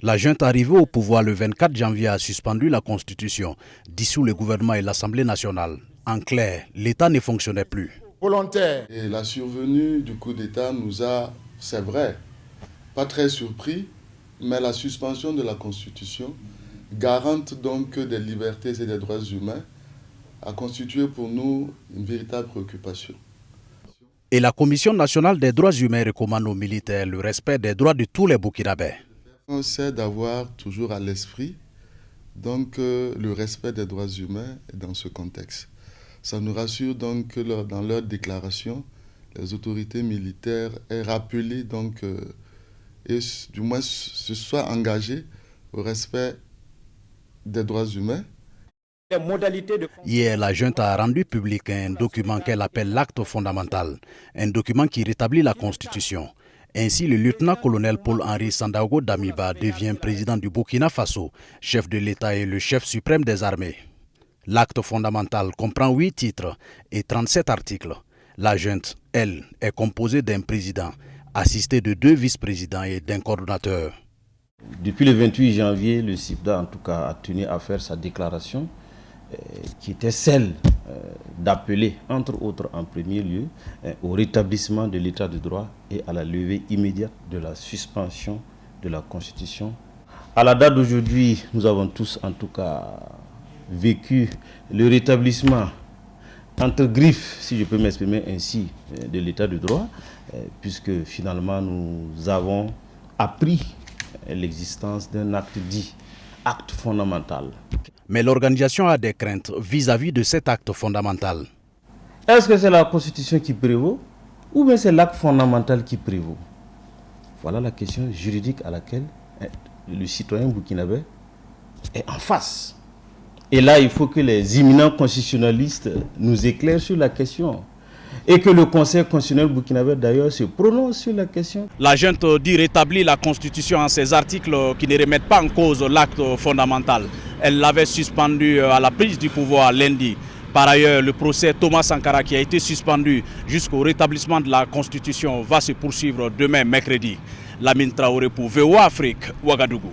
La junte arrivée au pouvoir le 24 janvier a suspendu la Constitution, dissous le gouvernement et l'Assemblée nationale. En clair, l'État ne fonctionnait plus. Volontaire. Et la survenue du coup d'État nous a, c'est vrai, pas très surpris, mais la suspension de la Constitution, garante donc des libertés et des droits humains, a constitué pour nous une véritable préoccupation. Et la Commission nationale des droits humains recommande aux militaires le respect des droits de tous les Burkinabés. On sait d'avoir toujours à l'esprit donc le respect des droits humains dans ce contexte. Ça nous rassure donc que dans leur déclaration, les autorités militaires aient rappelé donc et du moins se soient engagées au respect des droits humains. Hier, la junte a rendu public un document qu'elle appelle l'acte fondamental, un document qui rétablit la Constitution. Ainsi, le lieutenant-colonel Paul-Henri Sandaogo Damiba devient président du Burkina Faso, chef de l'État et le chef suprême des armées. L'acte fondamental comprend 8 titres et 37 articles. La junte, elle, est composée d'un président, assisté de 2 vice-présidents et d'un coordonnateur. Depuis le 28 janvier, le CIPDA en tout cas a tenu à faire sa déclaration qui était celle d'appeler, entre autres en premier lieu, au rétablissement de l'état de droit et à la levée immédiate de la suspension de la Constitution. À la date d'aujourd'hui, nous avons tous en tout cas vécu le rétablissement entre griffes, si je peux m'exprimer ainsi, de l'état de droit, puisque finalement nous avons appris l'existence d'un acte dit acte fondamental. Mais l'organisation a des craintes vis-à-vis de cet acte fondamental. Est-ce que c'est la Constitution qui prévaut ou bien c'est l'acte fondamental qui prévaut? Voilà la question juridique à laquelle le citoyen burkinabé est en face. Et là, il faut que les éminents constitutionnalistes nous éclairent sur la question. Et que le Conseil constitutionnel burkinabé d'ailleurs se prononce sur la question. La junte dit rétablir la Constitution en ces articles qui ne remettent pas en cause l'acte fondamental. Elle l'avait suspendu à la prise du pouvoir lundi. Par ailleurs, le procès Thomas Sankara qui a été suspendu jusqu'au rétablissement de la Constitution va se poursuivre demain mercredi. Lamine Traoré pour VOA Afrique, Ouagadougou.